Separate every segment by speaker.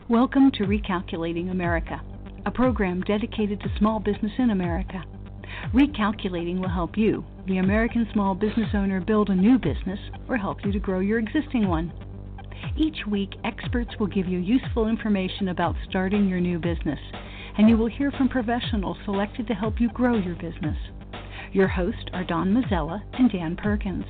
Speaker 1: Welcome to Recalculating America, a program dedicated to small business in America. Recalculating will help you, the American small business owner, build a new business or help you to grow your existing one. Each week, experts will give you useful information about starting your new business, and you will hear from professionals selected to help you grow your business. Your hosts are Don Mazzella and Dan Perkins.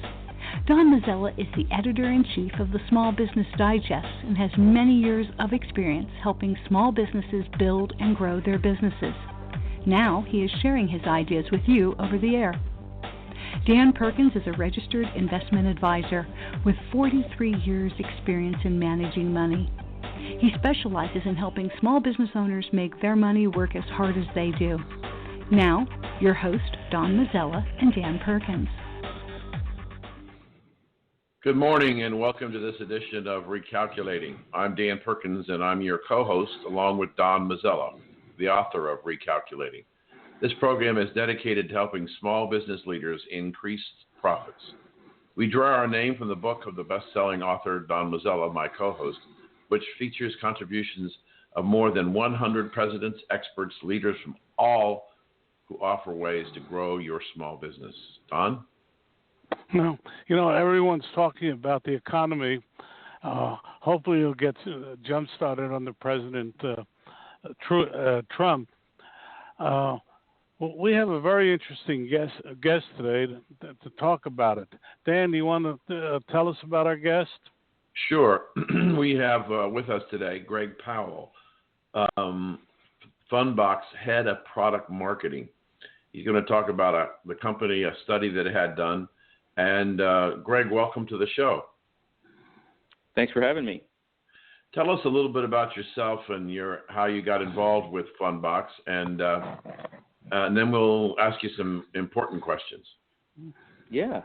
Speaker 1: Don Mazzella is the editor-in-chief of the Small Business Digest and has many years of experience helping small businesses build and grow their businesses. Now he is sharing his ideas with you over the air. Dan Perkins is a registered investment advisor with 43 years' experience in managing money. He specializes in helping small business owners make their money work as hard as they do. Now, your host, Don Mazzella and Dan Perkins.
Speaker 2: Good morning and welcome to this edition of Recalculating. I'm Dan Perkins and I'm your co-host along with Don Mazzella, the author of Recalculating. This program is dedicated to helping small business leaders increase profits. We draw our name from the book of the best-selling author Don Mazzella, my co-host, which features contributions of more than 100 presidents, experts, leaders from all who offer ways to grow your small business. Don?
Speaker 3: No, everyone's talking about the economy. Hopefully it'll get jump-started under President Trump. We have a very interesting guest today to talk about it. Dan, do you want to tell us about our guest?
Speaker 2: Sure. We have with us today Greg Powell, FundBox Head of Product Marketing. He's going to talk about the company, a study that it had done. And Greg, welcome to the show.
Speaker 4: Thanks for having me.
Speaker 2: Tell us a little bit about yourself and how you got involved with FundBox, and then we'll ask you some important questions.
Speaker 4: Yeah.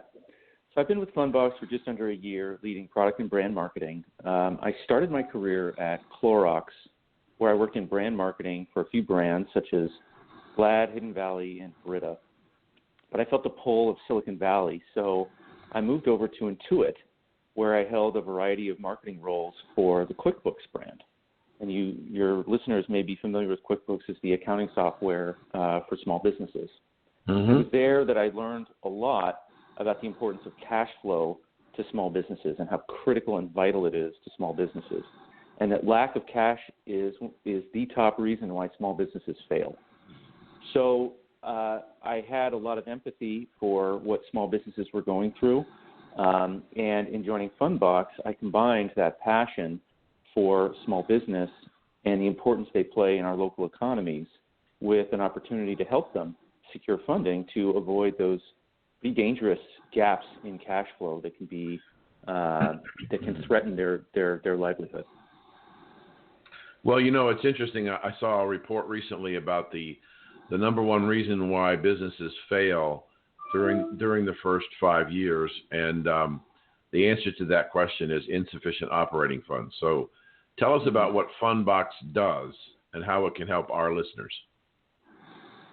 Speaker 4: So I've been with FundBox for just under a year, leading product and brand marketing. I started my career at Clorox, where I worked in brand marketing for a few brands such as Glad, Hidden Valley, and Brita. But I felt the pull of Silicon Valley, so I moved over to Intuit, where I held a variety of marketing roles for the QuickBooks brand. And your listeners may be familiar with QuickBooks as the accounting software for small businesses.
Speaker 2: Mm-hmm.
Speaker 4: It was there that I learned a lot about the importance of cash flow to small businesses and how critical and vital it is to small businesses, and that lack of cash is the top reason why small businesses fail. So I had a lot of empathy for what small businesses were going through, and in joining FundBox, I combined that passion for small business and the importance they play in our local economies with an opportunity to help them secure funding to avoid those pretty dangerous gaps in cash flow that can threaten their livelihood.
Speaker 2: Well, it's interesting. I saw a report recently about the number one reason why businesses fail during the first 5 years, and the answer to that question is insufficient operating funds. So tell us about what FundBox does and how it can help our listeners.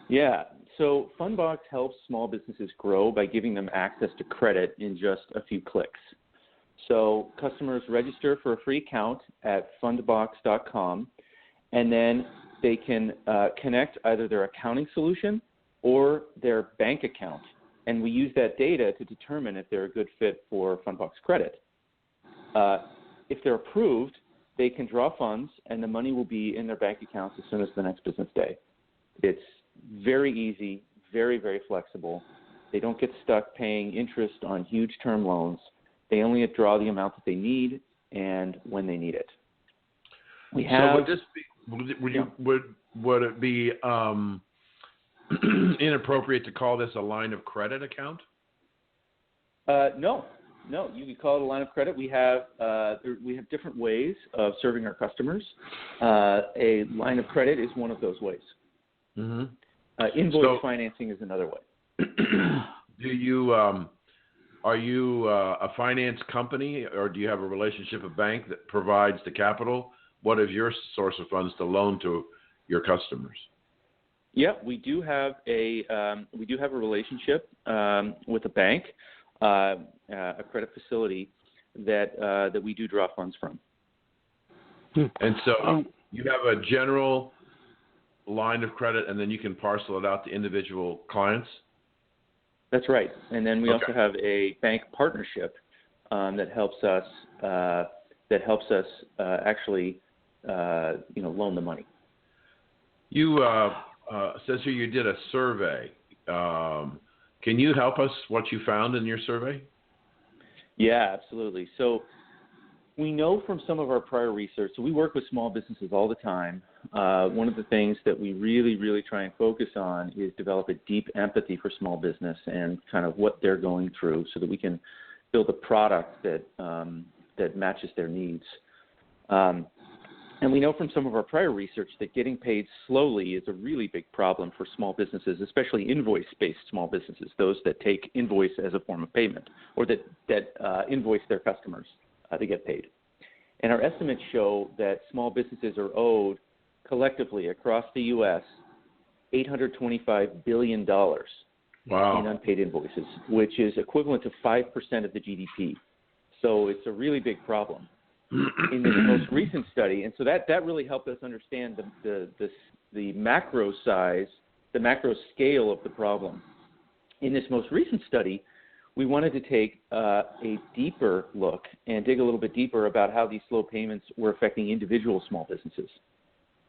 Speaker 4: Yeah, so FundBox helps small businesses grow by giving them access to credit in just a few clicks. So customers register for a free account at fundbox.com, and then they can connect either their accounting solution or their bank account. And we use that data to determine if they're a good fit for FundBox credit. If they're approved, they can draw funds, and the money will be in their bank accounts as soon as the next business day. It's very easy, very, very flexible. They don't get stuck paying interest on huge term loans. They only draw the amount that they need and when they need it.
Speaker 2: Would it be inappropriate to call this a line of credit account?
Speaker 4: No, you can call it a line of credit. We have different ways of serving our customers. A line of credit is one of those ways.
Speaker 2: Mm-hmm.
Speaker 4: Invoice financing is another way.
Speaker 2: Are you a finance company, or do you have a relationship, a bank that provides the capital? What is your source of funds to loan to your customers?
Speaker 4: Yeah, we do have a relationship with a bank, a credit facility that we do draw funds from.
Speaker 2: And so you have a general line of credit, and then you can parcel it out to individual clients?
Speaker 4: That's right. And then we also have a bank partnership that helps us actually loan the money.
Speaker 2: You says here you did a survey. Can you help us what you found in your survey?
Speaker 4: Yeah, absolutely. So we know from some of our prior research, so we work with small businesses all the time. One of the things that we really, really try and focus on is develop a deep empathy for small business and kind of what they're going through so that we can build a product that matches their needs. And we know from some of our prior research that getting paid slowly is a really big problem for small businesses, especially invoice-based small businesses, those that take invoice as a form of payment or that invoice their customers to get paid. And our estimates show that small businesses are owed collectively across the U.S. $825 billion in unpaid invoices, which is equivalent to 5% of the GDP. So it's a really big problem. In this most recent study, and so that really helped us understand the macro size, the macro scale of the problem. In this most recent study, we wanted to take a deeper look and dig a little bit deeper about how these slow payments were affecting individual small businesses.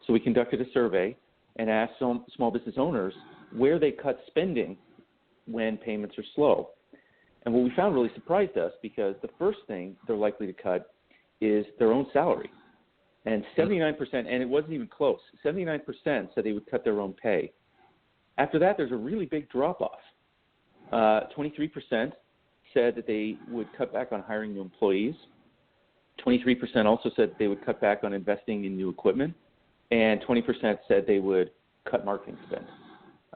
Speaker 4: So we conducted a survey and asked some small business owners where they cut spending when payments are slow. And what we found really surprised us because the first thing they're likely to cut is their own salary. And 79%, and it wasn't even close, 79% said they would cut their own pay. After that, there's a really big drop-off. 23% said that they would cut back on hiring new employees. 23% also said they would cut back on investing in new equipment. And 20% said they would cut marketing spend.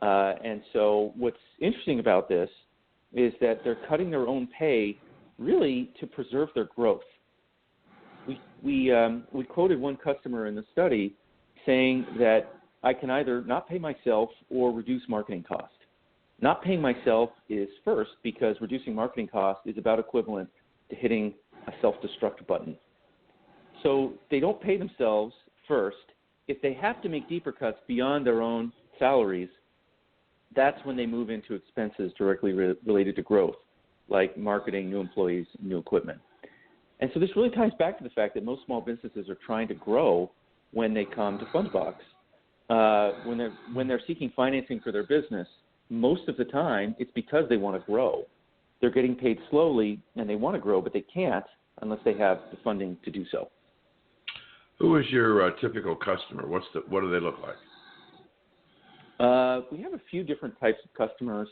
Speaker 4: And so what's interesting about this is that they're cutting their own pay really to preserve their growth. We quoted one customer in the study saying that I can either not pay myself or reduce marketing cost. Not paying myself is first because reducing marketing cost is about equivalent to hitting a self-destruct button. So they don't pay themselves first. If they have to make deeper cuts beyond their own salaries, that's when they move into expenses directly related to growth, like marketing, new employees, new equipment. And so this really ties back to the fact that most small businesses are trying to grow when they come to FundBox. When they're seeking financing for their business, most of the time it's because they want to grow. They're getting paid slowly and they want to grow, but they can't unless they have the funding to do so.
Speaker 2: Who is your typical customer? What do they look like?
Speaker 4: We have a few different types of customers.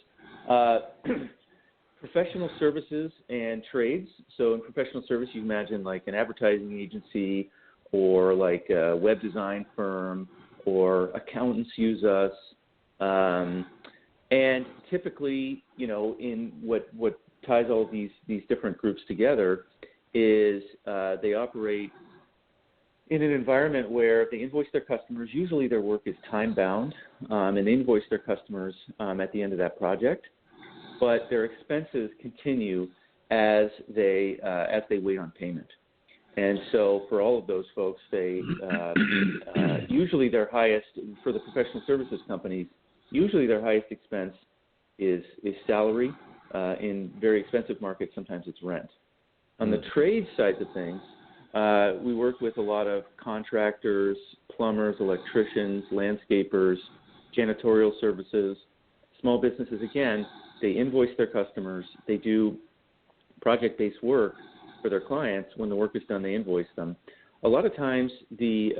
Speaker 4: Professional services and trades. So in professional service, you imagine like an advertising agency or like a web design firm or accountants use us. And typically, in what ties all of these different groups together is they operate in an environment where they invoice their customers. Usually their work is time-bound, and they invoice their customers at the end of that project. But their expenses continue as they wait on payment. And so for all of those folks, they usually their highest, for the professional services companies, usually their highest expense is salary. In very expensive markets, sometimes it's rent. On the trade side of things, we work with a lot of contractors, plumbers, electricians, landscapers, janitorial services, small businesses. Again, they invoice their customers. They do project-based work for their clients. When the work is done, they invoice them. A lot of times, the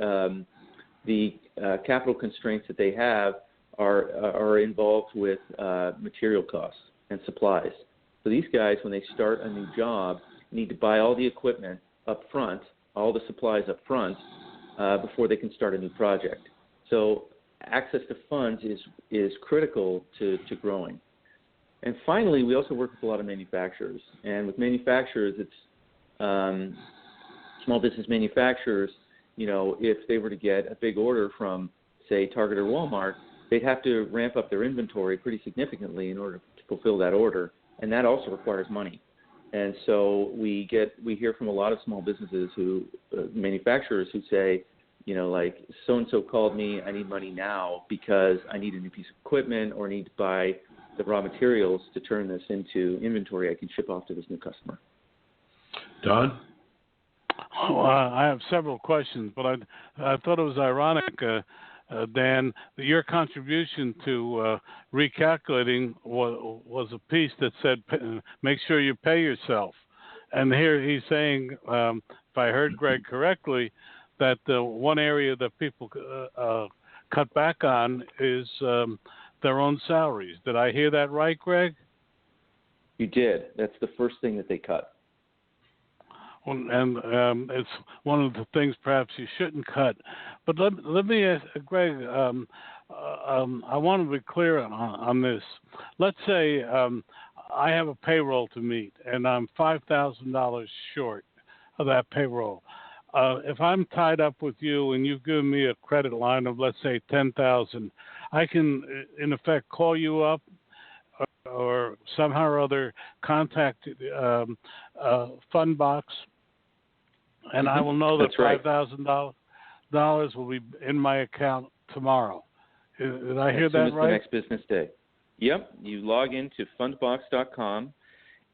Speaker 4: capital constraints that they have are involved with material costs and supplies. So these guys, when they start a new job, need to buy all the equipment up front, all the supplies up front, before they can start a new project. So access to funds is critical to growing. And finally, we also work with a lot of manufacturers. And with manufacturers, it's small business manufacturers, if they were to get a big order from, say, Target or Walmart, they'd have to ramp up their inventory pretty significantly in order to fulfill that order. And that also requires money. And so we hear from a lot of small businesses manufacturers who say, like so-and-so called me, I need money now because I need a new piece of equipment or need to buy the raw materials to turn this into inventory I can ship off to this new customer.
Speaker 2: Don?
Speaker 3: Well, I have several questions, but I thought it was ironic, Dan, that your contribution to recalculating was a piece that said, make sure you pay yourself. And here he's saying, if I heard Greg correctly, that the one area that people cut back on is their own salaries. Did I hear that right, Greg?
Speaker 4: You did. That's the first thing that they cut.
Speaker 3: And it's one of the things perhaps you shouldn't cut. But let me ask, Greg, I want to be clear on this. Let's say I have a payroll to meet, and I'm $5,000 short of that payroll. If I'm tied up with you and you've given me a credit line of, let's say, $10,000, I can, in effect, call you up or somehow or other contact FundBox, and I will know that $5,000 will be in my account tomorrow. Did I hear that right?
Speaker 4: The next business day. Yep. You log into fundbox.com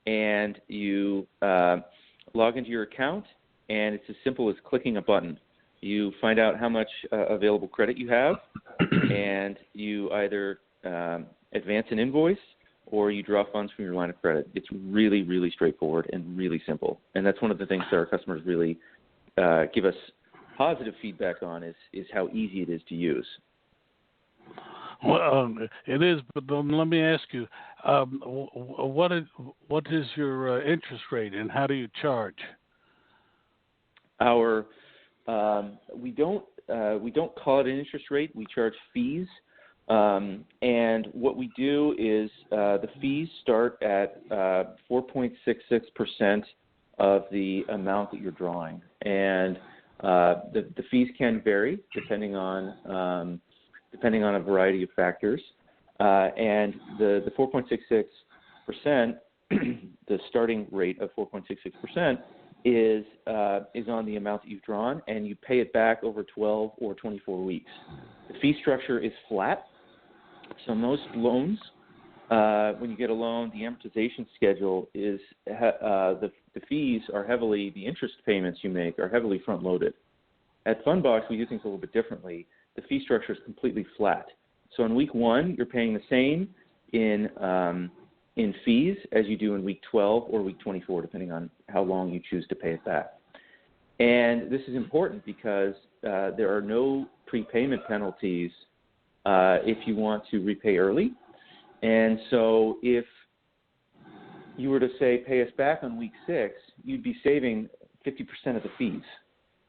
Speaker 4: and you log into your account, and it's as simple as clicking a button. You find out how much available credit you have, and you either advance an invoice or you draw funds from your line of credit. It's really, really straightforward and really simple. And that's one of the things that our customers really give us positive feedback on is how easy it is to use.
Speaker 3: Well, it is, but let me ask you, what is your interest rate and how do you charge?
Speaker 4: We don't call it an interest rate. We charge fees. And what we do is the fees start at 4.66% of the amount that you're drawing, and the fees can vary depending on a variety of factors. And the 4.66%, the starting rate of 4.66%, is on the amount that you've drawn, and you pay it back over 12 or 24 weeks. The fee structure is flat. So most loans, when you get a loan, the amortization schedule is the fees are heavily, the interest payments you make are heavily front-loaded. At FundBox, we do things a little bit differently. The fee structure is completely flat. So in week 1, you're paying the same in fees as you do in week 12 or week 24, depending on how long you choose to pay it back. And this is important because there are no prepayment penalties if you want to repay early. And so if you were to say pay us back on week 6, you'd be saving 50% of the fees,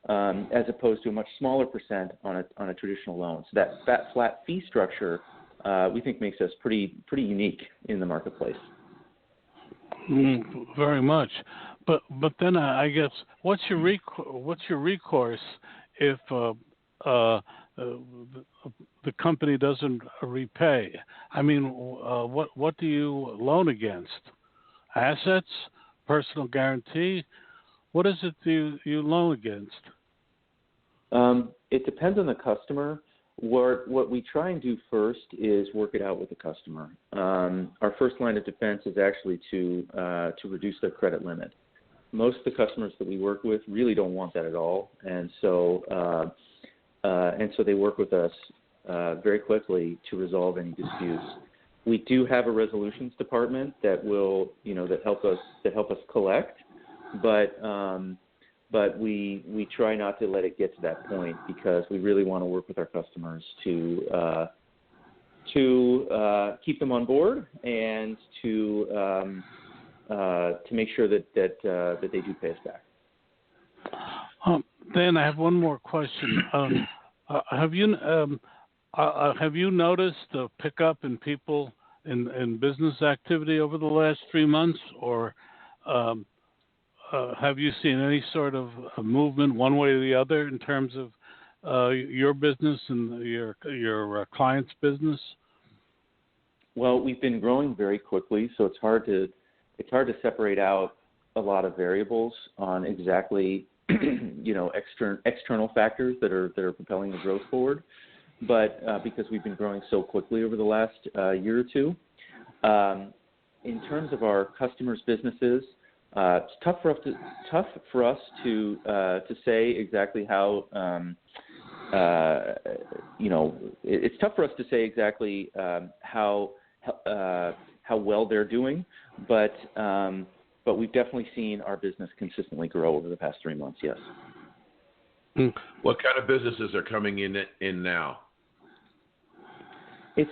Speaker 4: as opposed to a much smaller percent on a traditional loan. So that flat fee structure we think makes us pretty unique in the marketplace.
Speaker 3: Very much. But then I guess what's your recourse if the company doesn't repay? I mean, what do you loan against? Assets, personal guarantee? What is it you loan against?
Speaker 4: It depends on the customer. What we try and do first is work it out with the customer. Our first line of defense is actually to reduce their credit limit. Most of the customers that we work with really don't want that at all, and so they work with us very quickly to resolve any disputes. We do have a resolutions department that will, that help us collect, but we try not to let it get to that point because we really want to work with our customers to keep them on board and to make sure that they do pay us back.
Speaker 3: Dan, I have one more question. Have you noticed a pickup in people in business activity over the last 3 months, or have you seen any sort of a movement one way or the other in terms of your business and your client's business? Well,
Speaker 4: we've been growing very quickly, so it's hard to separate out a lot of variables on exactly, external factors that are propelling the growth forward. But because we've been growing so quickly over the last year or two, in terms of our customers' businesses, it's tough for us to say exactly how. It's tough for us to say exactly how well they're doing, but we've definitely seen our business consistently grow over the past 3 months. Yes.
Speaker 2: What kind of businesses are coming in now?
Speaker 4: It's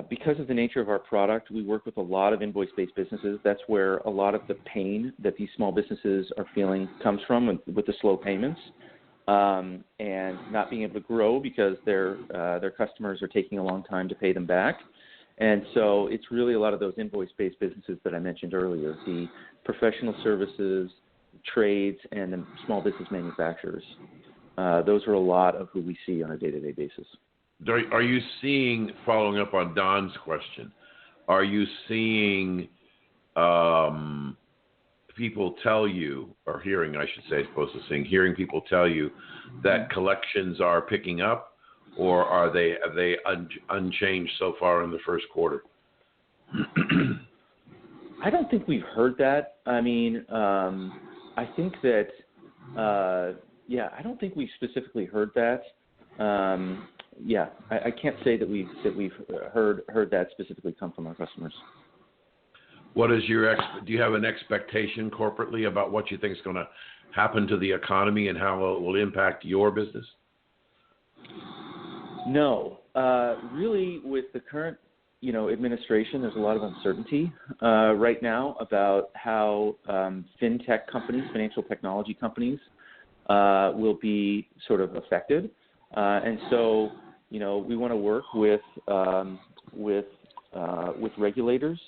Speaker 4: because of the nature of our product, we work with a lot of invoice-based businesses. That's where a lot of the pain that these small businesses are feeling comes from with the slow payments and not being able to grow because their customers are taking a long time to pay them back. And so it's really a lot of those invoice-based businesses that I mentioned earlier, the professional services, trades, and the small business manufacturers. Those are a lot of who we see on a day-to-day basis.
Speaker 2: Are you seeing, following up on Don's question, are you seeing people tell you, or hearing, I should say, as opposed to seeing, hearing people tell you that collections are picking up, or are they unchanged so far in the first quarter?
Speaker 4: I don't think we've heard that. I mean, I think that, I don't think we've specifically heard that. I can't say that we've heard that specifically come from our customers.
Speaker 2: What is do you have an expectation corporately about what you think is going to happen to the economy and how it will impact your business?
Speaker 4: No, really, with the current administration, there's a lot of uncertainty right now about how fintech companies, financial technology companies, will be sort of affected, and so we want to work with regulators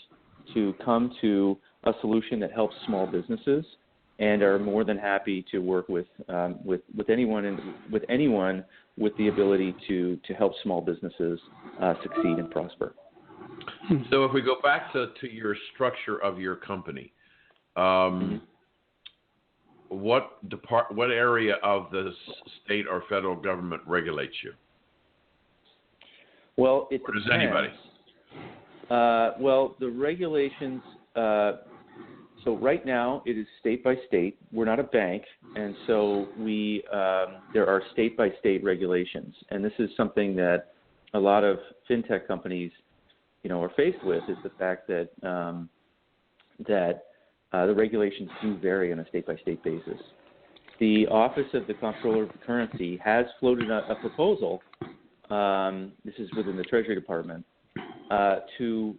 Speaker 4: to come to a solution that helps small businesses, and are more than happy to work with anyone with the ability to help small businesses succeed and prosper.
Speaker 2: So if we go back to your structure of your company, what area of the state or federal government regulates you?
Speaker 4: Well, it depends.
Speaker 2: Or does anybody?
Speaker 4: Well, the regulations. So right now it is state by state. We're not a bank, and so there are state by state regulations, and this is something that a lot of fintech companies, are faced with, is the fact that the regulations do vary on a state by state basis. The Office of the Comptroller of the Currency has floated a proposal. This is within the Treasury Department to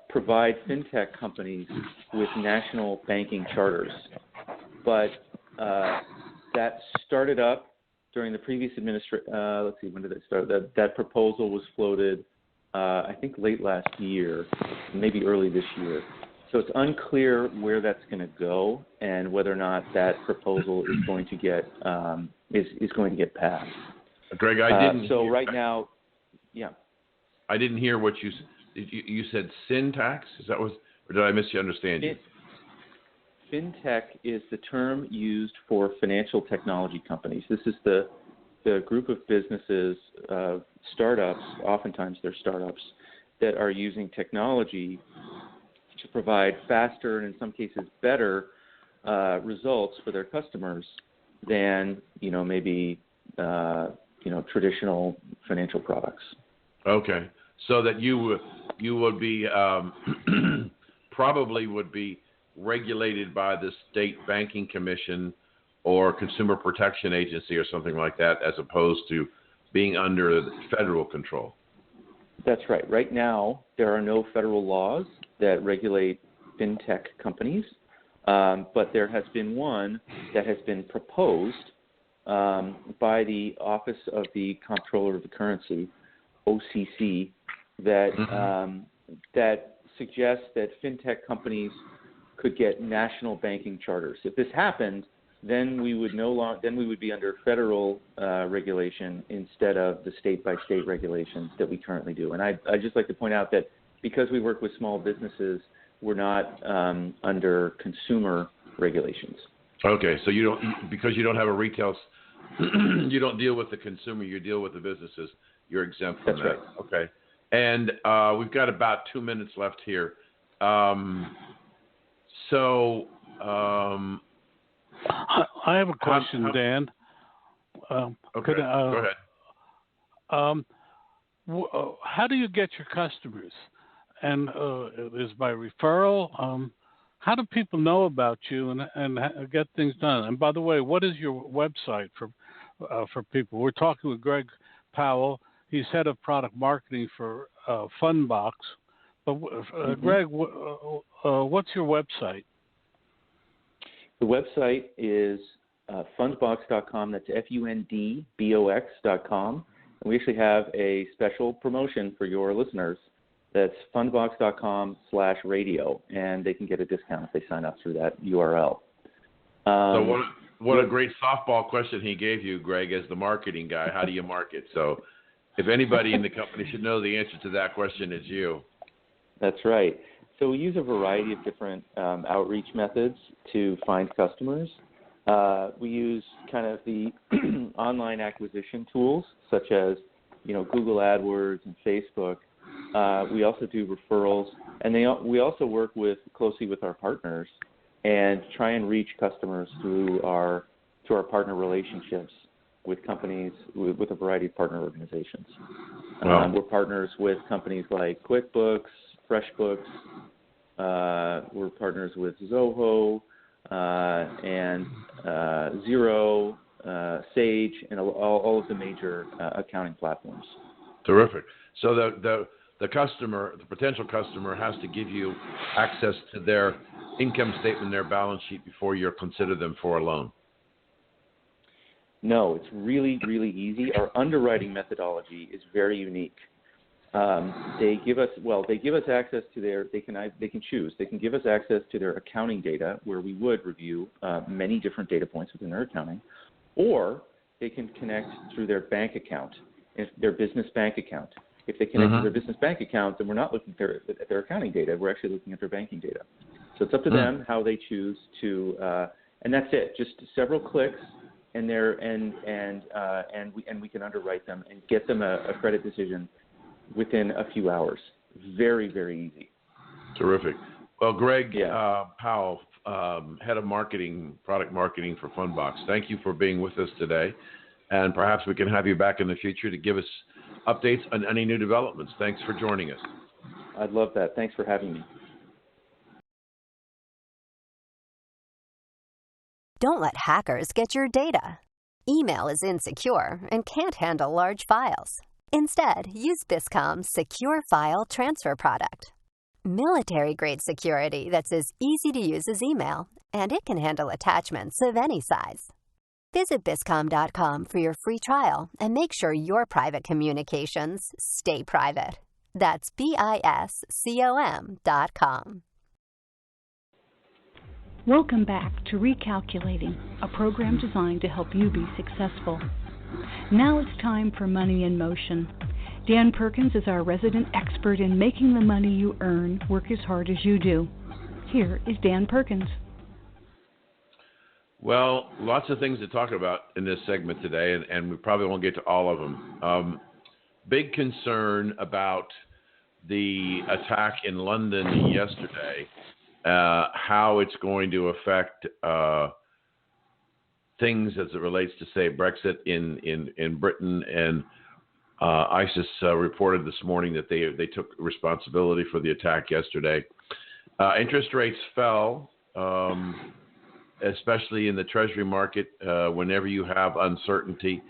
Speaker 4: provide fintech companies with national banking charters, but that started up during the previous administration. Let's see, when did it start? That proposal was floated, I think, late last year, maybe early this year. So it's unclear where that's going to go and whether or not that proposal is going to get passed.
Speaker 2: Greg, I didn't.
Speaker 4: So right now, yeah.
Speaker 2: I didn't hear what you said. You said syntax? Is that what? Or did I misunderstand you?
Speaker 4: Fintech is the term used for financial technology companies. This is the group of businesses, startups, oftentimes they're startups, that are using technology to provide faster and in some cases better results for their customers than maybe traditional financial products.
Speaker 2: Okay, so that you would be probably would be regulated by the state banking commission or consumer protection agency or something like that, as opposed to being under the federal control.
Speaker 4: That's right. Right now, there are no federal laws that regulate fintech companies, but there has been one that has been proposed by the Office of the Comptroller of the Currency, OCC, that suggests that fintech companies could get national banking charters. If this happened, then we would be under federal regulation instead of the state-by-state regulations that we currently do. And I'd just like to point out that because we work with small businesses, we're not under consumer regulations.
Speaker 2: Okay, so because you don't have a retail, you don't deal with the consumer, you deal with the businesses. You're exempt from that.
Speaker 4: That's right.
Speaker 2: Okay, and we've got about 2 minutes left here.
Speaker 3: I have a question, Dan.
Speaker 2: Okay, go ahead.
Speaker 3: How do you get your customers? And is by referral? How do people know about you and get things done? And by the way, what is your website for people? We're talking with Greg Powell. He's head of product marketing for FundBox. But Greg, what's your website?
Speaker 4: The website is fundbox.com. That's fundbox.com. And we actually have a special promotion for your listeners. That's fundbox.com/radio, and they can get a discount if they sign up through that URL.
Speaker 2: So what a great softball question he gave you, Greg, as the marketing guy. How do you market? So if anybody in the company should know the answer to that question, it's you.
Speaker 4: That's right. So we use a variety of different outreach methods to find customers. We use kind of the online acquisition tools, such as Google AdWords and Facebook. We also do referrals, and we also work closely with our partners and try and reach customers through our partner relationships with companies, with a variety of partner organizations.
Speaker 2: Wow.
Speaker 4: We're partners with companies like QuickBooks, FreshBooks. We're partners with Zoho and Xero, Sage, and all of the major accounting platforms.
Speaker 2: Terrific. So the potential customer has to give you access to their income statement, their balance sheet before you consider them for a loan.
Speaker 4: No, it's really, really easy. Our underwriting methodology is very unique. They give us access to they can choose. They can give us access to their accounting data, where we would review many different data points within their accounting, or they can connect through their bank account, their business bank account. If they connect to their business bank account, then we're not looking at their accounting data. We're actually looking at their banking data. So it's up to them how they choose to, and that's it. Just several clicks, and we can underwrite them and get them a credit decision within a few hours. Very, very easy.
Speaker 2: Terrific. Well, Greg Powell, head of product marketing for FundBox, thank you for being with us today, and perhaps we can have you back in the future to give us updates on any new developments. Thanks for joining us.
Speaker 4: I'd love that. Thanks for having me.
Speaker 5: Don't let hackers get your data. Email is insecure and can't handle large files. Instead, use Biscom's Secure File Transfer product. Military-grade security that's as easy to use as email, and it can handle attachments of any size. Visit Biscom.com for your free trial and make sure your private communications stay private. That's Biscom.com.
Speaker 1: Welcome back to Recalculating, a program designed to help you be successful. Now it's time for Money in Motion. Dan Perkins is our resident expert in making the money you earn work as hard as you do. Here is Dan Perkins.
Speaker 2: Well, lots of things to talk about in this segment today, and we probably won't get to all of them. Big concern about the attack in London yesterday, how it's going to affect things as it relates to, say, Brexit in Britain. And ISIS reported this morning that they took responsibility for the attack yesterday. Interest rates fell, especially in the Treasury market. Whenever you have uncertainty,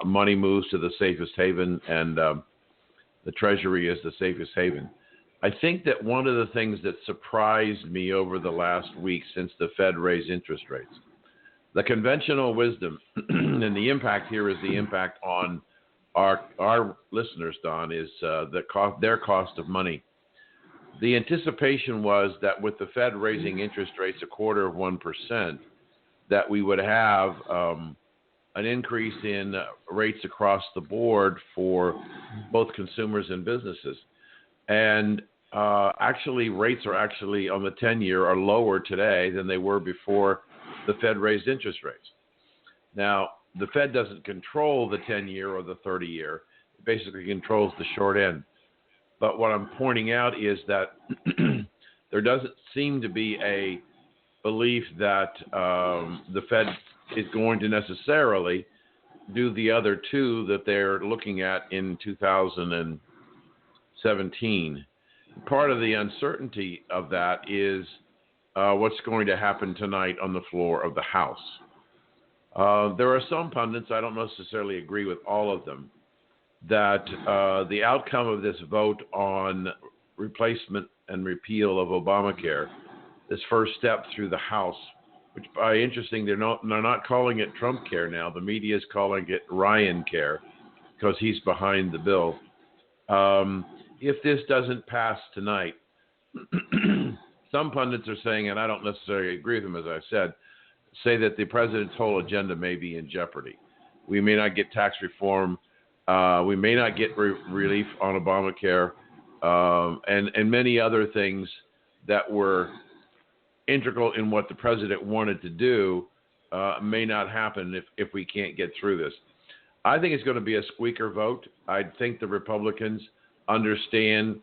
Speaker 2: money moves to the safest haven, and the Treasury is the safest haven. I think that one of the things that surprised me over the last week since the Fed raised interest rates, the conventional wisdom, and the impact here is the impact on our listeners, Don, is their cost of money. The anticipation was that with the Fed raising interest rates 0.25%, that we would have an increase in rates across the board for both consumers and businesses. And actually, rates are actually on the 10-year are lower today than they were before the Fed raised interest rates. Now, the Fed doesn't control the 10-year or the 30-year. It basically controls the short end. But what I'm pointing out is that there doesn't seem to be a belief that the Fed is going to necessarily do the other two that they're looking at in 2017. Part of the uncertainty of that is what's going to happen tonight on the floor of the House. There are some pundits, I don't necessarily agree with all of them, that the outcome of this vote on replacement and repeal of Obamacare, this first step through the House, which by interesting, they're not calling it Trump Care now. The media is calling it Ryan Care because he's behind the bill. If this doesn't pass tonight, some pundits are saying, and I don't necessarily agree with them, as I said, say that the president's whole agenda may be in jeopardy. We may not get tax reform. We may not get relief on Obamacare and many other things that were integral in what the president wanted to do may not happen if we can't get through this. I think it's going to be a squeaker vote. I think the Republicans understand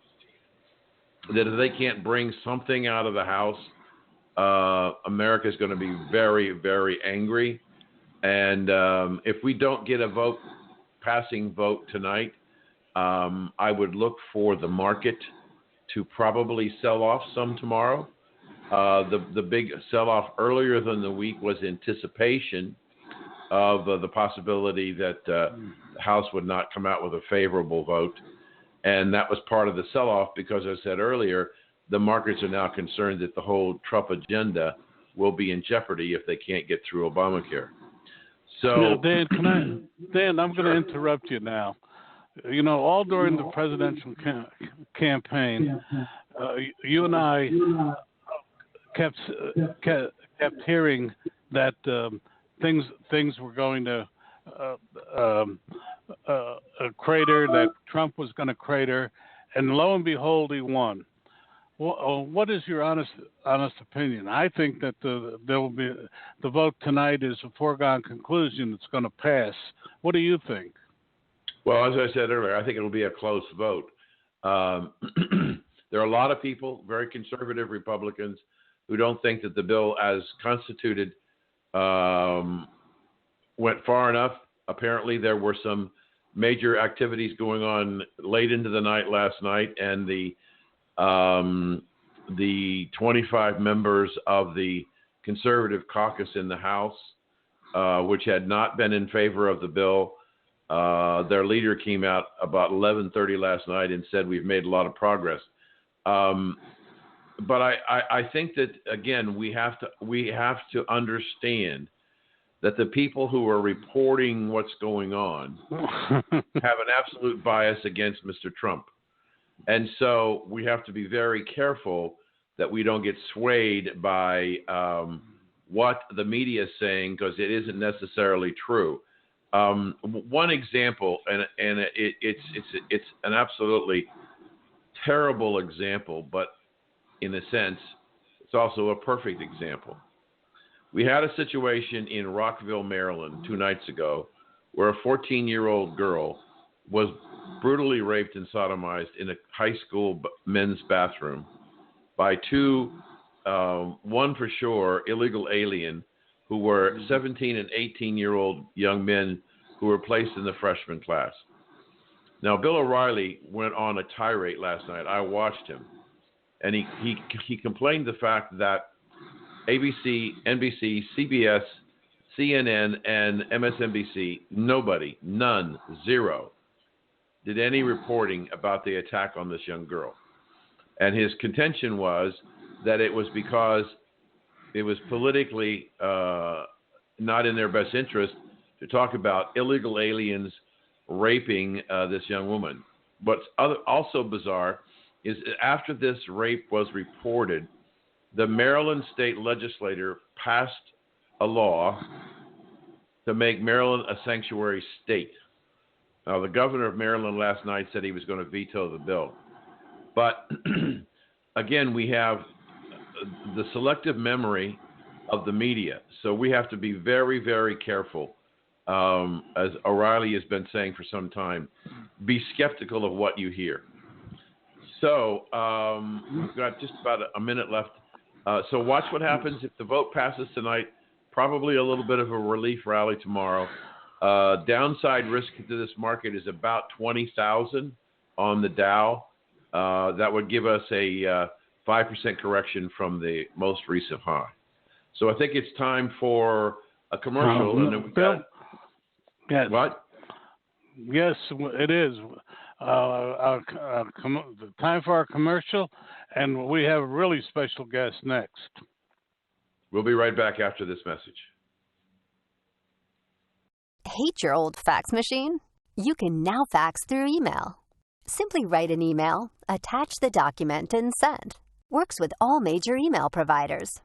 Speaker 2: that if they can't bring something out of the House, America is going to be very, very angry. And if we don't get a passing vote tonight, I would look for the market to probably sell off some tomorrow. The big sell-off earlier than the week was anticipation of the possibility that the House would not come out with a favorable vote. And that was part of the sell-off because, as I said earlier, the markets are now concerned that the whole Trump agenda will be in jeopardy if they can't get through Obamacare. So,
Speaker 3: now, Dan, I'm going to interrupt you now. You know, all during the presidential campaign, you and I kept hearing that things were going to crater, that Trump was going to crater, and lo and behold, he won. Well, what is your honest opinion? I think that the vote tonight is a foregone conclusion. It's going to pass. What do you think?
Speaker 2: Well, as I said earlier, I think it will be a close vote. There are a lot of people, very conservative Republicans, who don't think that the bill as constituted went far enough. Apparently, there were some major activities going on late into the night last night, and the 25 members of the conservative caucus in the House, which had not been in favor of the bill, their leader came out about 11:30 last night and said we've made a lot of progress. But I think that, again, we have to understand that the people who are reporting what's going on have an absolute bias against Mr. Trump. And so we have to be very careful that we don't get swayed by what the media is saying, because it isn't necessarily true. One example, and it's an absolutely terrible example, but in a sense, it's also a perfect example. We had a situation in Rockville, Maryland, 2 nights ago, where a 14-year-old girl was brutally raped and sodomized in a high school men's bathroom by two, one for sure, illegal alien, who were 17 and 18-year-old young men who were placed in the freshman class. Now, Bill O'Reilly went on a tirade last night. I watched him. And he complained the fact that ABC, NBC, CBS, CNN, and MSNBC, none, zero, did any reporting about the attack on this young girl. And his contention was that it was because it was politically not in their best interest to talk about illegal aliens raping this young woman. What's also bizarre is after this rape was reported, the Maryland state legislature passed a law to make Maryland a sanctuary state. Now, the governor of Maryland last night said he was going to veto the bill. But again, we have the selective memory of the media. So we have to be very, very careful. As O'Reilly has been saying for some time, be skeptical of what you hear. So we've got just about a minute left. So watch what happens if the vote passes tonight. Probably a little bit of a relief rally tomorrow. Downside risk to this market is about 20,000 on the Dow. That would give us a 5% correction from the most recent high. So I think it's time for a commercial. And then we've got,
Speaker 3: yes.
Speaker 2: What?
Speaker 3: Yes, it is. Time for our commercial, and we have a really special guest next.
Speaker 2: We'll be right back after this message.
Speaker 5: Hate your old fax machine? You can now fax through email. Simply write an email, attach the document, and send. Works with all major email providers.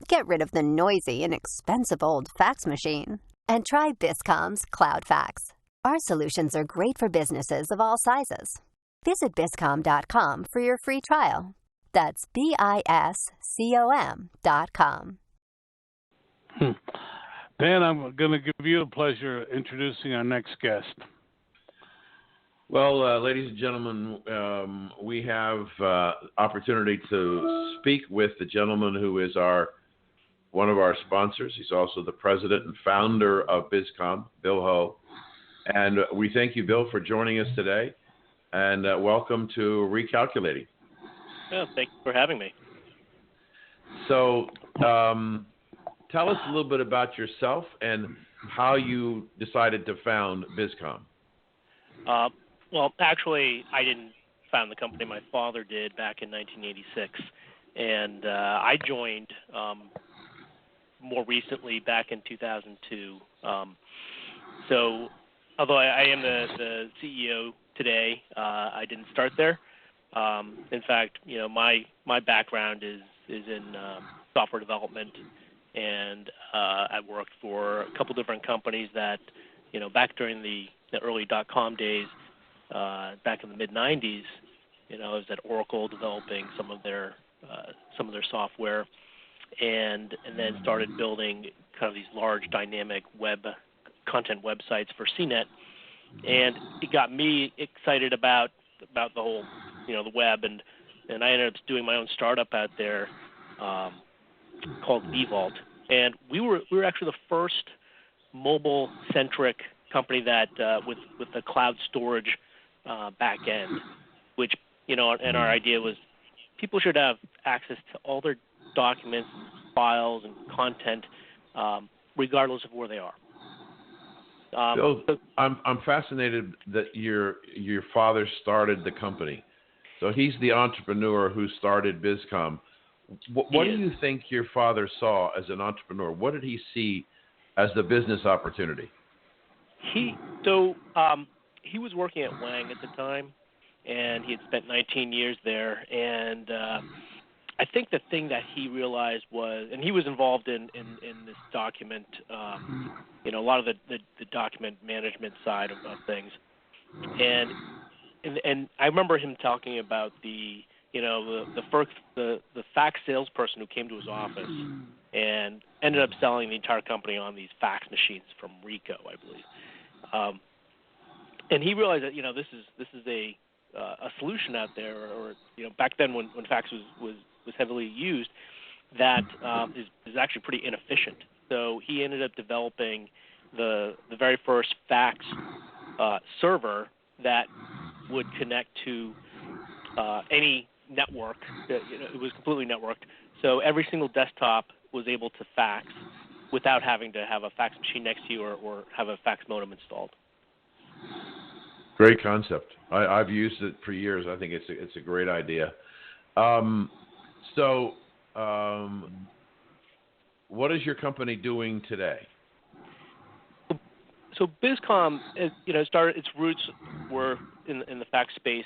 Speaker 5: Get rid of the noisy and expensive old fax machine and try Biscom's Cloud Fax. Our solutions are great for businesses of all sizes. Visit Biscom.com for your free trial. That's BISCOM.com.
Speaker 3: Dan, I'm going to give you the pleasure of introducing our next guest.
Speaker 2: Well, ladies and gentlemen, we have opportunity to speak with the gentleman who is one of our sponsors. He's also the president and founder of Biscom, Bill Ho. And we thank you, Bill, for joining us today. And welcome to Recalculating.
Speaker 6: Yeah, thank you for having me.
Speaker 2: So tell us a little bit about yourself and how you decided to found Biscom.
Speaker 6: Well, actually, I didn't found the company. My father did back in 1986. And I joined more recently back in 2002. So although I am the CEO today, I didn't start there. In fact, my background is in software development, and I worked for a couple different companies that, back during the early .com days, back in the mid '90s, I was at Oracle developing some of their software, and then started building kind of these large dynamic web content websites for CNET, and it got me excited about the whole, the web, and I ended up doing my own startup out there called eVault, and we were actually the first mobile-centric company that with the cloud storage back end, which and our idea was people should have access to all their documents, files, and content, regardless of where they are.
Speaker 2: Bill, I'm fascinated that your father started the company. So he's the entrepreneur who started Biscom. What do you think your father saw as an entrepreneur? What did he see as the business opportunity?
Speaker 6: He was working at Wang at the time, and he had spent 19 years there. And I think the thing that he realized was, and he was involved in this document, a lot of the document management side of things. And I remember him talking about the fax salesperson who came to his office and ended up selling the entire company on these fax machines from Ricoh, I believe. And he realized that this is a solution out there, or back then when fax was heavily used, that is actually pretty inefficient. So he ended up developing the very first fax server that would connect to any network. It was completely networked. So every single desktop was able to fax without having to have a fax machine next to you or have a fax modem installed.
Speaker 2: Great concept. I've used it for years. I think it's a great idea. So what is your company doing today?
Speaker 6: So Biscom, started its roots were in the fax space,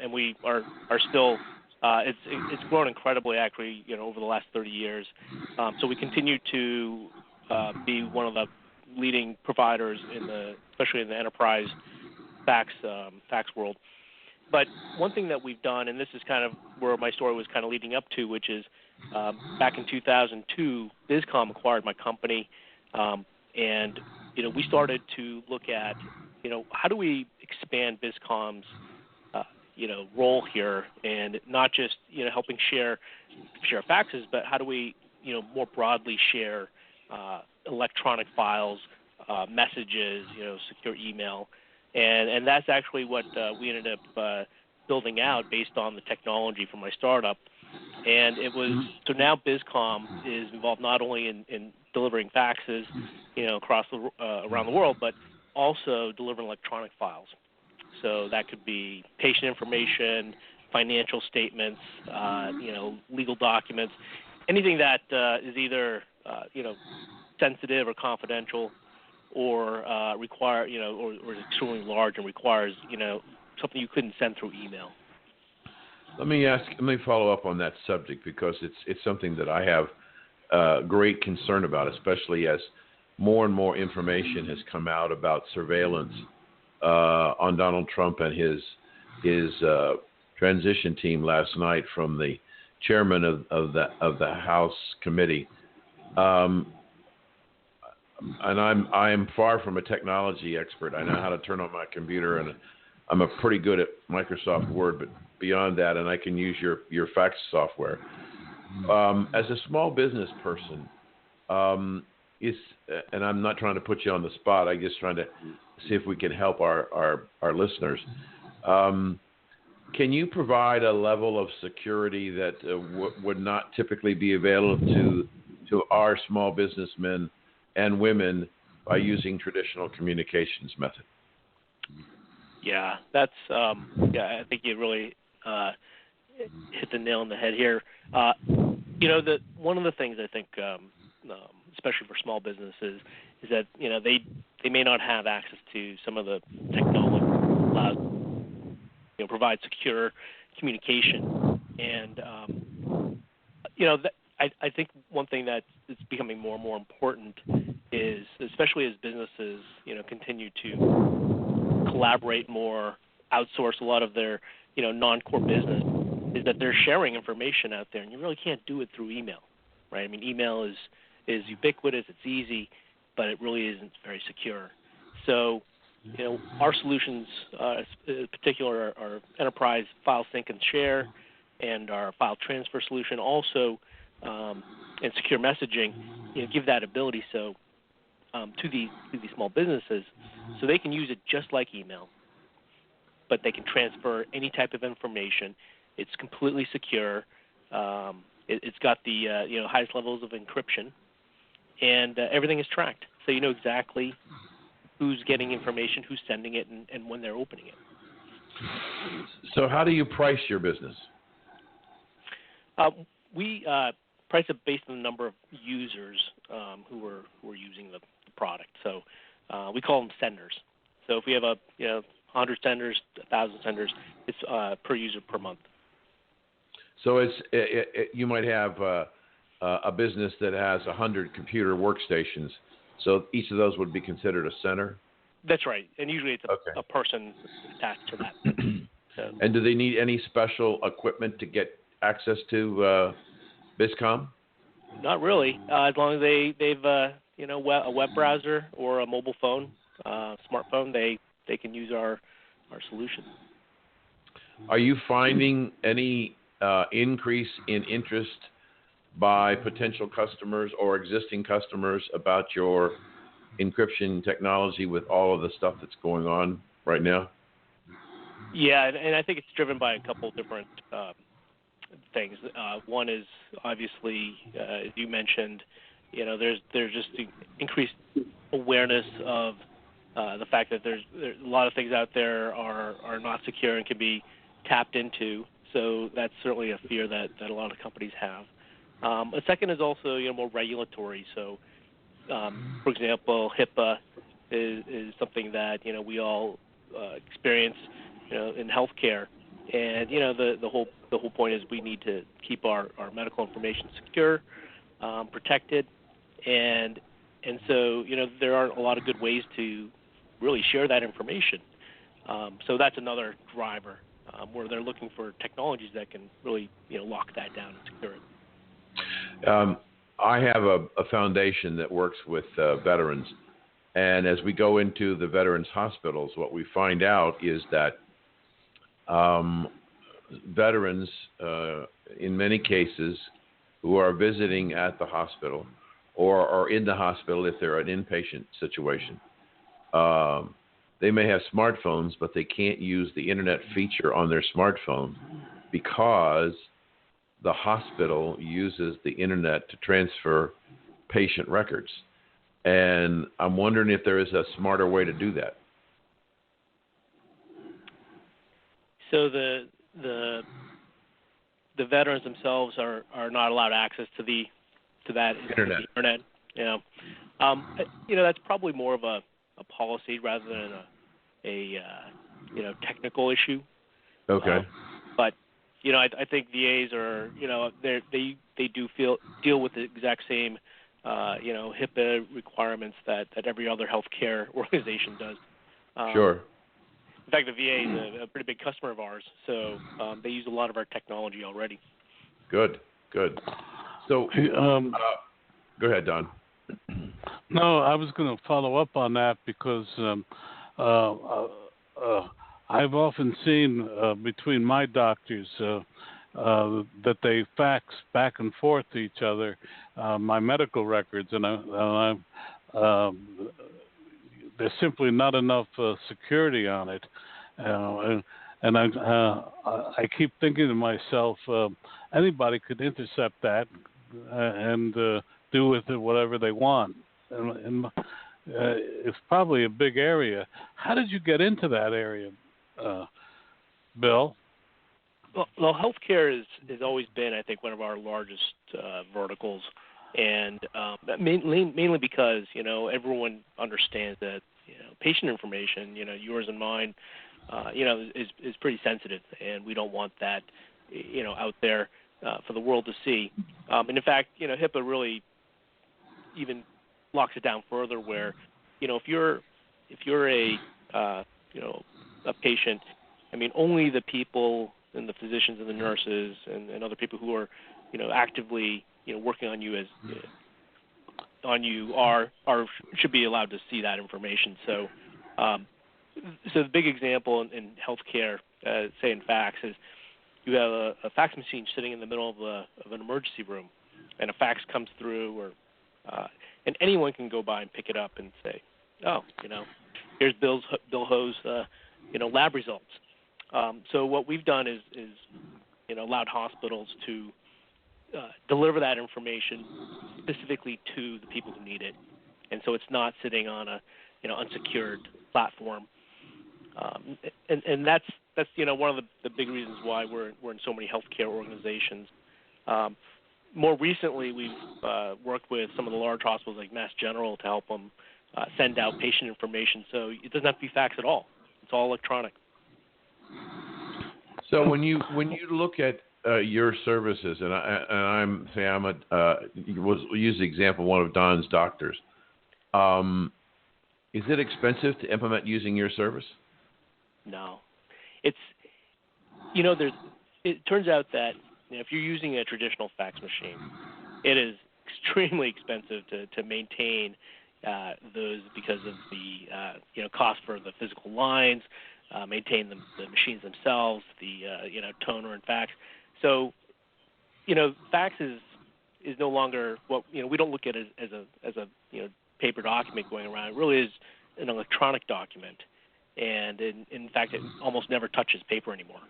Speaker 6: and we are still. It's grown incredibly, actually, over the last 30 years. So we continue to be one of the leading providers especially in the enterprise fax world. But one thing that we've done, and this is kind of where my story was kind of leading up to, which is back in 2002, Biscom acquired my company, and we started to look at how do we expand Biscom's role here, and not just helping share faxes, but how do we more broadly share electronic files, messages, secure email, and that's actually what we ended up building out based on the technology from my startup. And it was so now Biscom is involved not only in delivering faxes, across around the world, but also delivering electronic files. So that could be patient information, financial statements, legal documents, anything that is either sensitive or confidential, or require or is extremely large and requires something you couldn't send through email.
Speaker 2: Let me follow up on that subject, because it's something that I have great concern about, especially as more and more information has come out about surveillance on Donald Trump and his transition team last night from the chairman of the House committee. And I'm far from a technology expert. I know how to turn on my computer, and I'm pretty good at Microsoft Word, but beyond that, and I can use your fax software. As a small business person, and I'm not trying to put you on the spot, I'm just trying to see if we can help our listeners. Can you provide a level of security that would not typically be available to our small businessmen and women by using traditional communications method?
Speaker 6: Yeah, that's I think you really hit the nail on the head here. One of the things I think, especially for small businesses, is that they may not have access to some of the technology that allows provide secure communication, and I think one thing that is becoming more and more important is, especially as businesses continue to collaborate more, outsource a lot of their non-core business, is that they're sharing information out there, and you really can't do it through email, right? I mean, email is ubiquitous, it's easy, but it really isn't very secure. So our solutions, in particular our enterprise file sync and share, and our file transfer solution also, and secure messaging, give that ability to these small businesses, so they can use it just like email, but they can transfer any type of information. It's completely secure. It's got the highest levels of encryption, and everything is tracked, so you know exactly who's getting information, who's sending it, and when they're opening it.
Speaker 2: So how do you price your business?
Speaker 6: We price it based on the number of users who are using the product. So we call them senders. So if we have 100 senders, 1,000 senders, it's per user per month.
Speaker 2: So you might have a business that has 100 computer workstations. So each of those would be considered a center? That's
Speaker 6: right. And usually it's a person attached to that. So.
Speaker 2: And do they need any special equipment to get access to Biscom?
Speaker 6: Not really. As long as they've a web browser or a mobile phone, smartphone, they can use our solution.
Speaker 2: Are you finding any increase in interest by potential customers or existing customers about your encryption technology with all of the stuff that's going on right now?
Speaker 6: Yeah, and I think it's driven by a couple of different things. One is obviously, as you mentioned, there's just the increased awareness of the fact that there's a lot of things out there are not secure and can be tapped into. So that's certainly a fear that a lot of companies have. A second is also more regulatory. So, for example, HIPAA is something that we all experience in healthcare, and the whole point is we need to keep our medical information secure, protected, and And so, there aren't a lot of good ways to really share that information. So that's another driver where they're looking for technologies that can really, lock that down and secure it.
Speaker 2: I have a foundation that works with veterans, and as we go into the veterans hospitals, what we find out is that veterans, in many cases, who are visiting at the hospital or are in the hospital if they're an inpatient situation, they may have smartphones, but they can't use the internet feature on their smartphone because the hospital uses the internet to transfer patient records. And I'm wondering if there is a smarter way to do that.
Speaker 6: So the veterans themselves are not allowed access to that internet. That's probably more of a policy rather than a technical issue.
Speaker 2: Okay.
Speaker 6: But I think VAs are they do deal with the exact same HIPAA requirements that every other healthcare organization does.
Speaker 2: Sure.
Speaker 6: In fact, the VA is a pretty big customer of ours, so they use a lot of our technology already.
Speaker 2: Good. So, go ahead, Don.
Speaker 3: No, I was going to follow up on that because I've often seen between my doctors that they fax back and forth to each other my medical records, and there's simply not enough security on it. And I keep thinking to myself, anybody could intercept that and do with it whatever they want. And it's probably a big area. How did you get into that area, Bill?
Speaker 6: Well, healthcare has always been, I think, one of our largest verticals, and mainly because everyone understands that patient information, yours and mine, is pretty sensitive, and we don't want that, out there for the world to see. And in fact, HIPAA really even locks it down further, where if you're a patient, only the people and the physicians and the nurses and other people who are actively working on you should be allowed to see that information. So the big example in healthcare, say in fax, is you have a fax machine sitting in the middle of an emergency room, and a fax comes through, and anyone can go by and pick it up and say, here's Bill Ho's lab results. So what we've done is allowed hospitals to deliver that information specifically to the people who need it, and so it's not sitting on a unsecured platform. And that's one of the big reasons why we're in so many healthcare organizations. More recently, we've worked with some of the large hospitals like Mass General to help them send out patient information, so it doesn't have to be fax at all. It's all electronic.
Speaker 2: So when you look at your services, we'll use the example of one of Don's doctors. Is it expensive to implement using your service?
Speaker 6: No, it turns out that if you're using a traditional fax machine, it is extremely expensive to maintain those because of the cost for the physical lines, maintain the machines themselves, the toner and fax. So fax is no longer what we don't look at it as a paper document going around. It really is an electronic document, and in fact, it almost never touches paper anymore.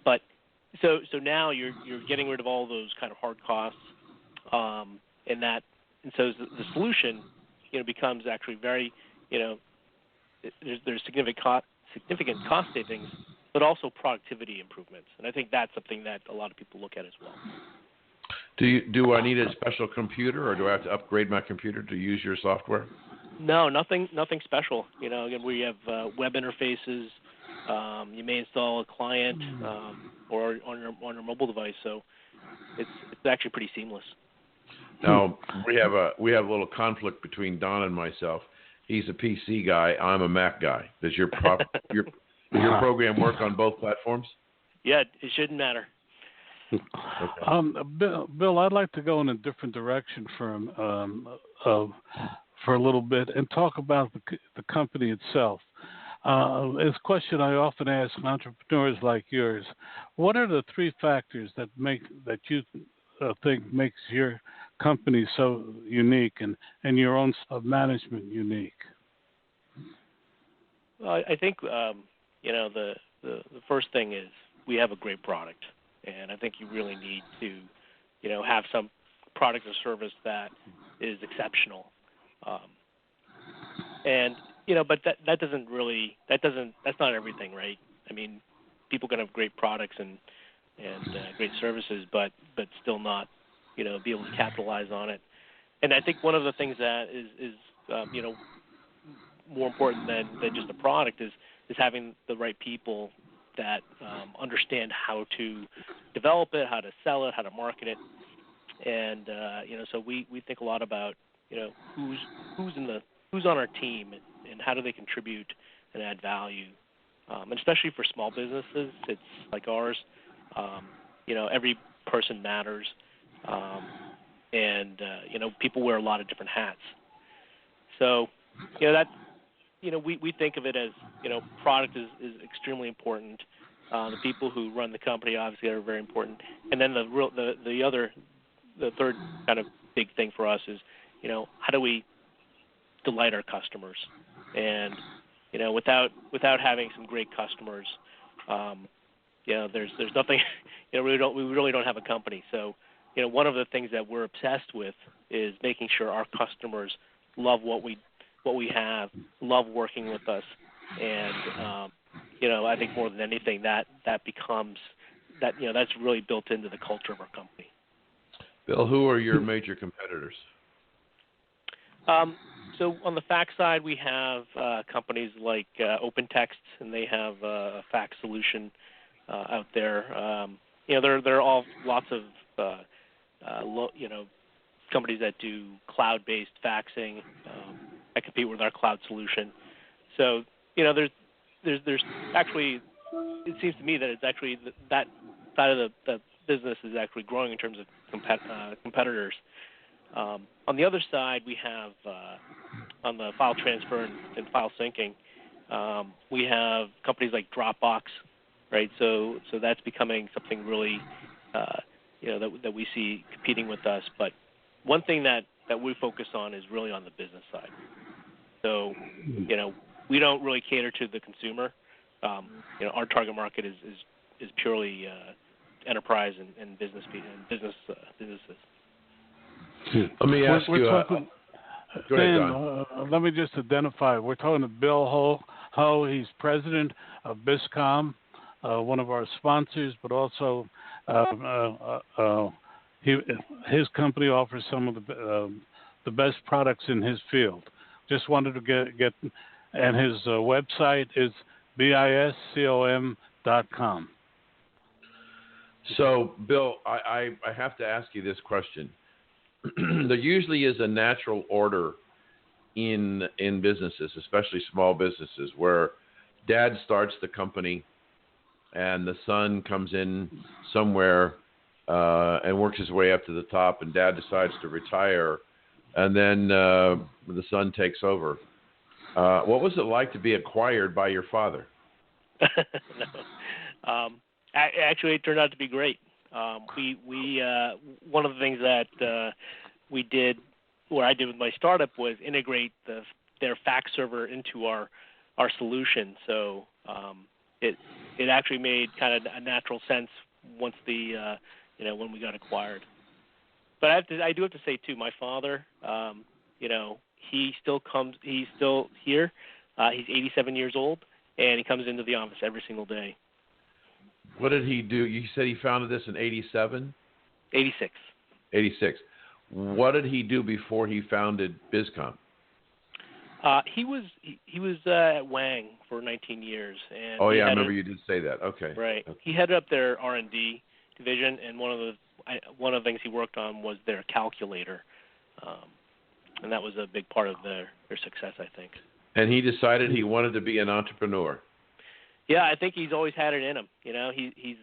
Speaker 6: But so now you're getting rid of all those kind of hard costs, and so the solution becomes actually very there's significant cost savings, but also productivity improvements, and I think that's something that a lot of people look at as well.
Speaker 2: Do I need a special computer, or do I have to upgrade my computer to use your software?
Speaker 6: No, nothing special. Again, we have web interfaces. You may install a client or on your mobile device, so it's actually pretty seamless.
Speaker 2: Now we have a little conflict between Don and myself. He's a PC guy. I'm a Mac guy. Does your program work on both platforms?
Speaker 6: Yeah, it shouldn't matter.
Speaker 2: Okay.
Speaker 3: Bill, I'd like to go in a different direction for a little bit and talk about the company itself. It's a question I often ask entrepreneurs like yours. What are the three factors that you think makes your company so unique and your own management unique?
Speaker 6: Well, I think the first thing is we have a great product, and I think you really need to have some product or service that is exceptional. But that's not everything, right? I mean, people can have great products and great services, but still not, be able to capitalize on it. And I think one of the things that is more important than just the product is having the right people that understand how to develop it, how to sell it, how to market it. And so we think a lot about who's on our team and how do they contribute and add value, and especially for small businesses, it's like ours. Every person matters, and people wear a lot of different hats. So we think of it as product is extremely important. The people who run the company obviously are very important, and then the third kind of big thing for us is how do we delight our customers, and without having some great customers, there's nothing. We really don't have a company. So one of the things that we're obsessed with is making sure our customers love what we have, love working with us, and I think more than anything that becomes that's really built into the culture of our company.
Speaker 2: Bill, who are your major competitors?
Speaker 6: So on the fax side, we have companies like OpenText, and they have a fax solution out there. There are all lots of companies that do cloud-based faxing that compete with our cloud solution. So there's actually, it seems to me that it's actually that side of the business is actually growing in terms of competitors. On the other side, we have on the file transfer and file syncing, we have companies like Dropbox, right? So that's becoming something really that we see competing with us. But one thing that we focus on is really on the business side. So we don't really cater to the consumer. Our target market is purely enterprise and businesses.
Speaker 2: Let me ask you. Go ahead,
Speaker 3: Dan, let me just identify. We're talking to Bill Ho. He's president of Biscom, one of our sponsors, but also his company offers some of the best products in his field. Just wanted to get and his website is biscom.com.
Speaker 2: So, Bill, I have to ask you this question. There usually is a natural order in businesses, especially small businesses, where dad starts the company and the son comes in somewhere and works his way up to the top, and dad decides to retire, and then the son takes over. What was it like to be acquired by your father?
Speaker 6: Actually, it turned out to be great. We one of the things that we did, what I did with my startup, was integrate their fax server into our solution. So it actually made kind of a natural sense once when we got acquired. But I do have to say too, my father, he's still here. He's 87 years old, and he comes into the office every single day.
Speaker 2: What did he do? You said he founded this in 87?
Speaker 6: 86.
Speaker 2: 86. What did he do before he founded Biscom?
Speaker 6: He was at Wang for 19 years. And
Speaker 2: I remember you did say that. Okay.
Speaker 6: Right.
Speaker 2: Okay.
Speaker 6: He headed up their R&D division, and one of the one of the things he worked on was their calculator, and that was a big part of their success, I think.
Speaker 2: And he decided he wanted to be an entrepreneur.
Speaker 6: Yeah, I think he's always had it in him. He's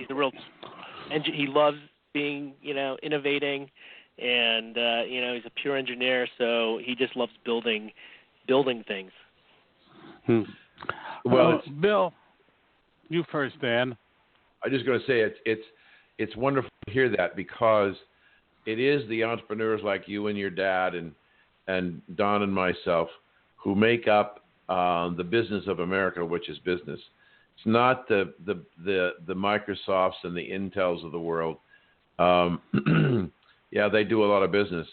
Speaker 6: a real, he loves being, innovating, and he's a pure engineer, so he just loves building things.
Speaker 2: Well,
Speaker 3: Bill, you first, Dan.
Speaker 2: I'm just going to say it's wonderful to hear that, because it is the entrepreneurs like you and your dad and Don and myself who make up the business of America, which is business. It's not the Microsofts and the Intels of the world. Yeah, they do a lot of business,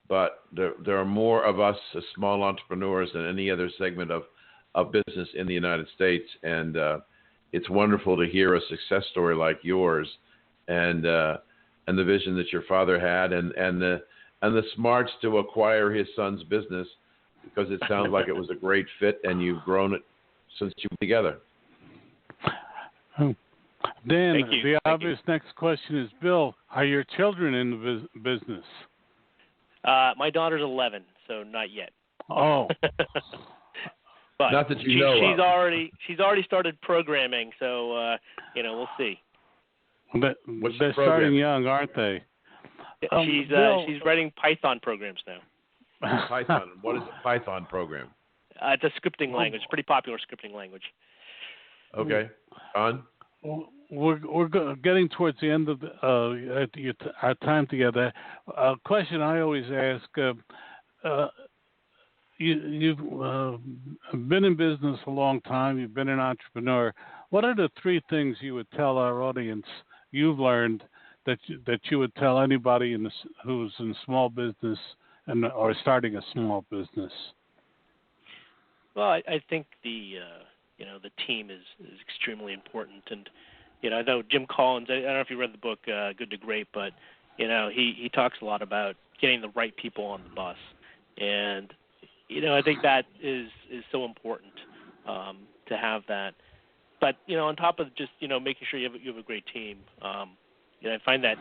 Speaker 2: but there are more of us as small entrepreneurs than any other segment of business in the United States, and it's wonderful to hear a success story like yours, and the vision that your father had, and the smarts to acquire his son's business, because it sounds like it was a great fit, and you've grown it since you were together.
Speaker 3: Dan, the obvious next question is, Bill, are your children in the business?
Speaker 6: My daughter's 11, so not yet.
Speaker 3: Oh.
Speaker 6: But
Speaker 2: not that you know of.
Speaker 6: She's already started programming, so we'll see.
Speaker 3: They're starting young, aren't they?
Speaker 6: She's writing Python programs now.
Speaker 2: Python. What is a Python program?
Speaker 6: It's a scripting language, pretty popular scripting language.
Speaker 2: Okay. On.
Speaker 3: We're getting towards the end of our time together. A question I always ask: you've been in business a long time. You've been an entrepreneur. What are the three things you would tell our audience you've learned that you would tell anybody who's in small business or starting a small business?
Speaker 6: Well, I think the team is extremely important, and I know Jim Collins. I don't know if you read the book Good to Great, but he talks a lot about getting the right people on the bus, and I think that is so important to have that. But on top of just making sure you have a great team, I find that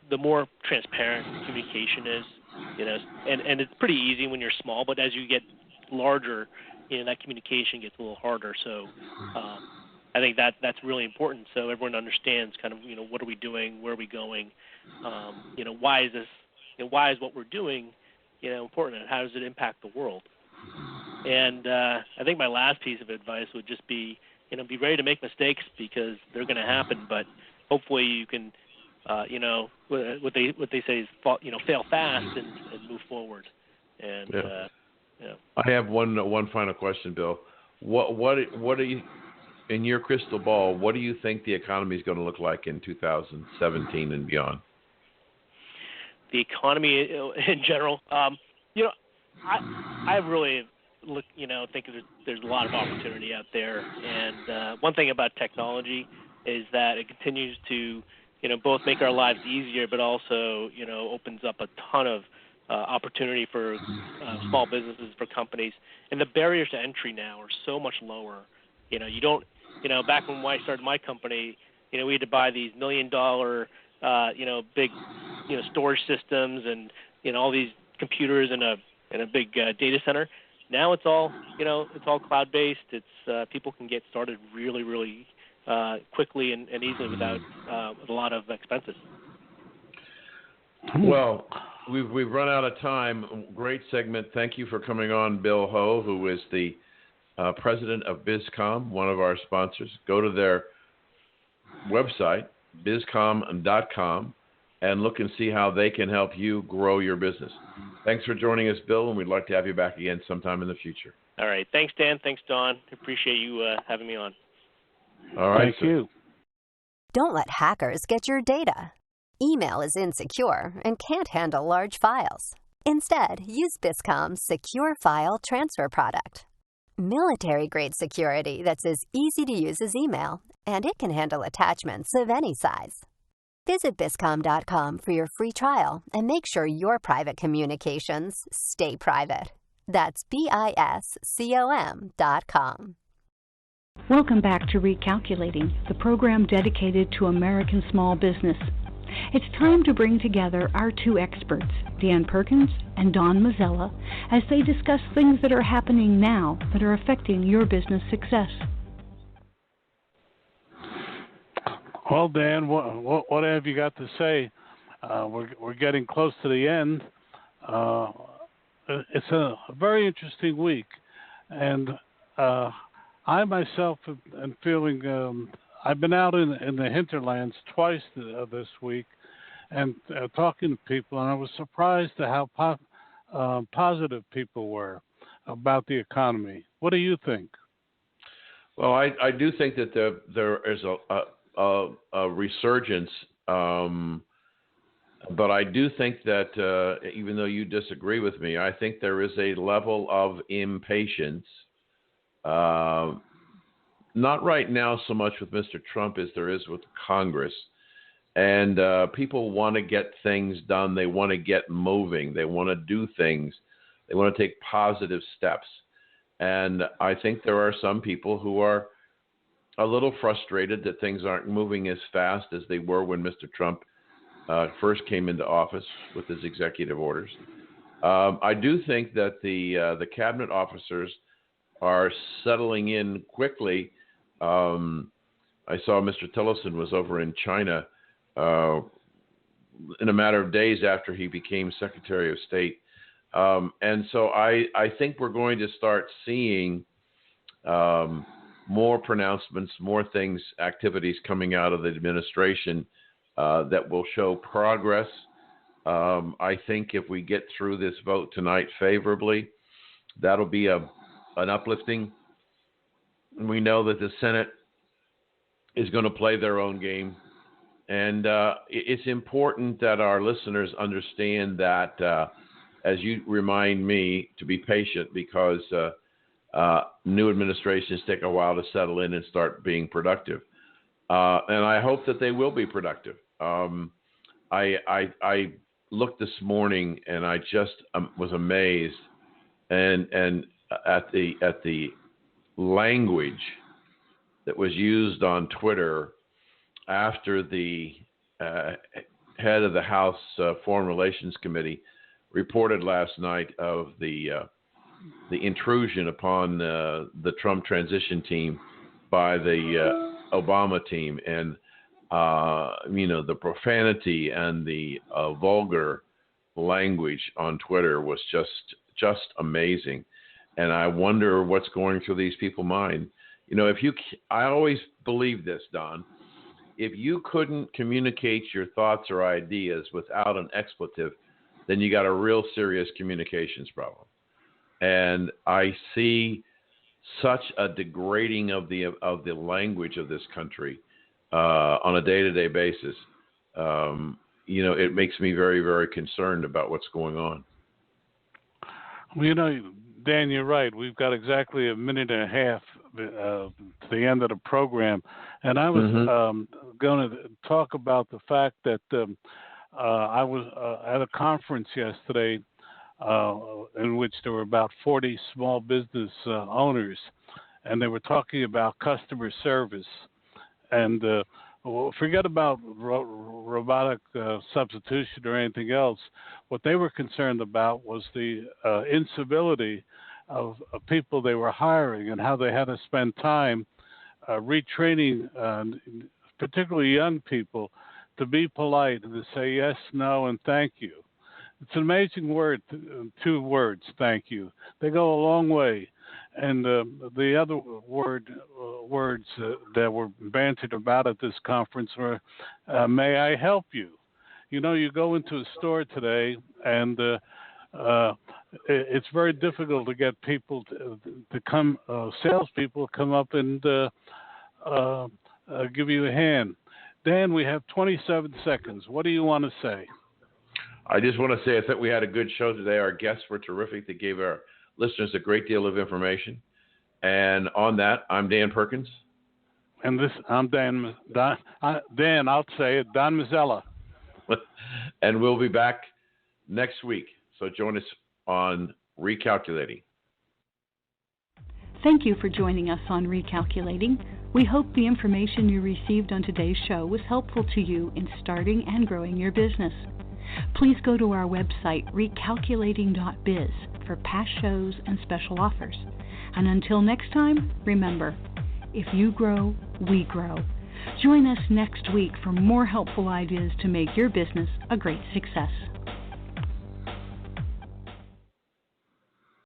Speaker 6: the more transparent communication is, and it's pretty easy when you're small, but as you get larger, that communication gets a little harder. So I think that's really important, so everyone understands kind of what are we doing, where are we going, why is this, why is what we're doing important, and how does it impact the world? And I think my last piece of advice would just be be ready to make mistakes, because they're going to happen, but hopefully you can what they say is fail fast and move forward. And
Speaker 2: I have one final question, Bill. What do you, in your crystal ball, what do you think the economy is going to look like in 2017 and beyond?
Speaker 6: The economy in general, I really think there's a lot of opportunity out there. And one thing about technology is that it continues to both make our lives easier, but also opens up a ton of opportunity for small businesses, for companies. And the barriers to entry now are so much lower. You don't, back when I started my company, we had to buy these $1 million, big, storage systems and, all these computers in a big data center. Now it's all, it's all cloud-based. It's people can get started really, really quickly and easily without a lot of expenses.
Speaker 2: Well, we've run out of time. Great segment. Thank you for coming on, Bill Ho, who is the president of Biscom, one of our sponsors. Go to their website, biscom.com, and look and see how they can help you grow your business. Thanks for joining us, Bill, and we'd like to have you back again sometime in the future.
Speaker 6: All right. Thanks, Dan. Thanks, Don. Appreciate you having me on.
Speaker 2: All right.
Speaker 3: Thank you.
Speaker 5: Don't let hackers get your data. Email is insecure and can't handle large files. Instead, use Biscom's Secure File Transfer product. Military-grade security that's as easy to use as email, and it can handle attachments of any size. Visit Biscom.com for your free trial and make sure your private communications stay private. That's Biscom.com.
Speaker 1: Welcome back to Recalculating, the program dedicated to American small business. It's time to bring together our two experts, Dan Perkins and Don Mazzella, as they discuss things that are happening now that are affecting your business success.
Speaker 3: Well, Dan, what have you got to say? We're getting close to the end. It's a very interesting week, and I myself am feeling. I've been out in the hinterlands twice this week, and talking to people, and I was surprised at how positive people were about the economy. What do you think?
Speaker 2: Well, I do think that there is a resurgence, but I do think that even though you disagree with me, I think there is a level of impatience. Not right now so much with Mr. Trump as there is with Congress. And people want to get things done. They want to get moving. They want to do things. They want to take positive steps. And I think there are some people who are a little frustrated that things aren't moving as fast as they were when Mr. Trump first came into office with his executive orders. I do think that the cabinet officers are settling in quickly. I saw Mr. Tillerson was over in China in a matter of days after he became Secretary of State. And so I think we're going to start seeing more pronouncements, more things, activities coming out of the administration that will show progress. I think if we get through this vote tonight favorably, that'll be an uplifting. We know that the Senate is going to play their own game. And it's important that our listeners understand that, as you remind me, to be patient because new administrations take a while to settle in and start being productive. And I hope that they will be productive. I looked this morning and I just was amazed and at the language that was used on Twitter after the head of the House Foreign Relations Committee reported last night of the intrusion upon the Trump transition team by the Obama team, and the profanity and the vulgar language on Twitter was just amazing. And I wonder what's going through these people's mind. I always believe this, Don. If you couldn't communicate your thoughts or ideas without an expletive, then you got a real serious communications problem. And I see such a degrading of the language of this country on a day-to-day basis. It makes me very, very concerned about what's going on.
Speaker 3: Well, Dan, you're right. We've got exactly a minute and a half to the end of the program. And I was going to talk about the fact that I was at a conference yesterday in which there were about 40 small business owners, and they were talking about customer service. And forget about robotic substitution or anything else. What they were concerned about was the incivility of people they were hiring and how they had to spend time retraining particularly young people to be polite and to say yes, no, and thank you. It's an amazing word, 2 words, thank you. They go a long way. And the other words that were bantered about at this conference were, may I help you? You go into a store today and it's very difficult to get people to come, salespeople come up and give you a hand. Dan, we have 27 seconds. What do you want to say?
Speaker 2: I just want to say I think we had a good show today. Our guests were terrific. They gave our listeners a great deal of information. And on that, I'm Dan Perkins.
Speaker 3: And I'm Dan, I'll say it, Don Mazzella.
Speaker 2: And we'll be back next week. So join us on Recalculating.
Speaker 1: Thank you for joining us on Recalculating. We hope the information you received on today's show was helpful to you in starting and growing your business. Please go to our website, recalculating.biz, for past shows and special offers. And until next time, remember, if you grow, we grow. Join us next week for more helpful ideas to make your business a great success.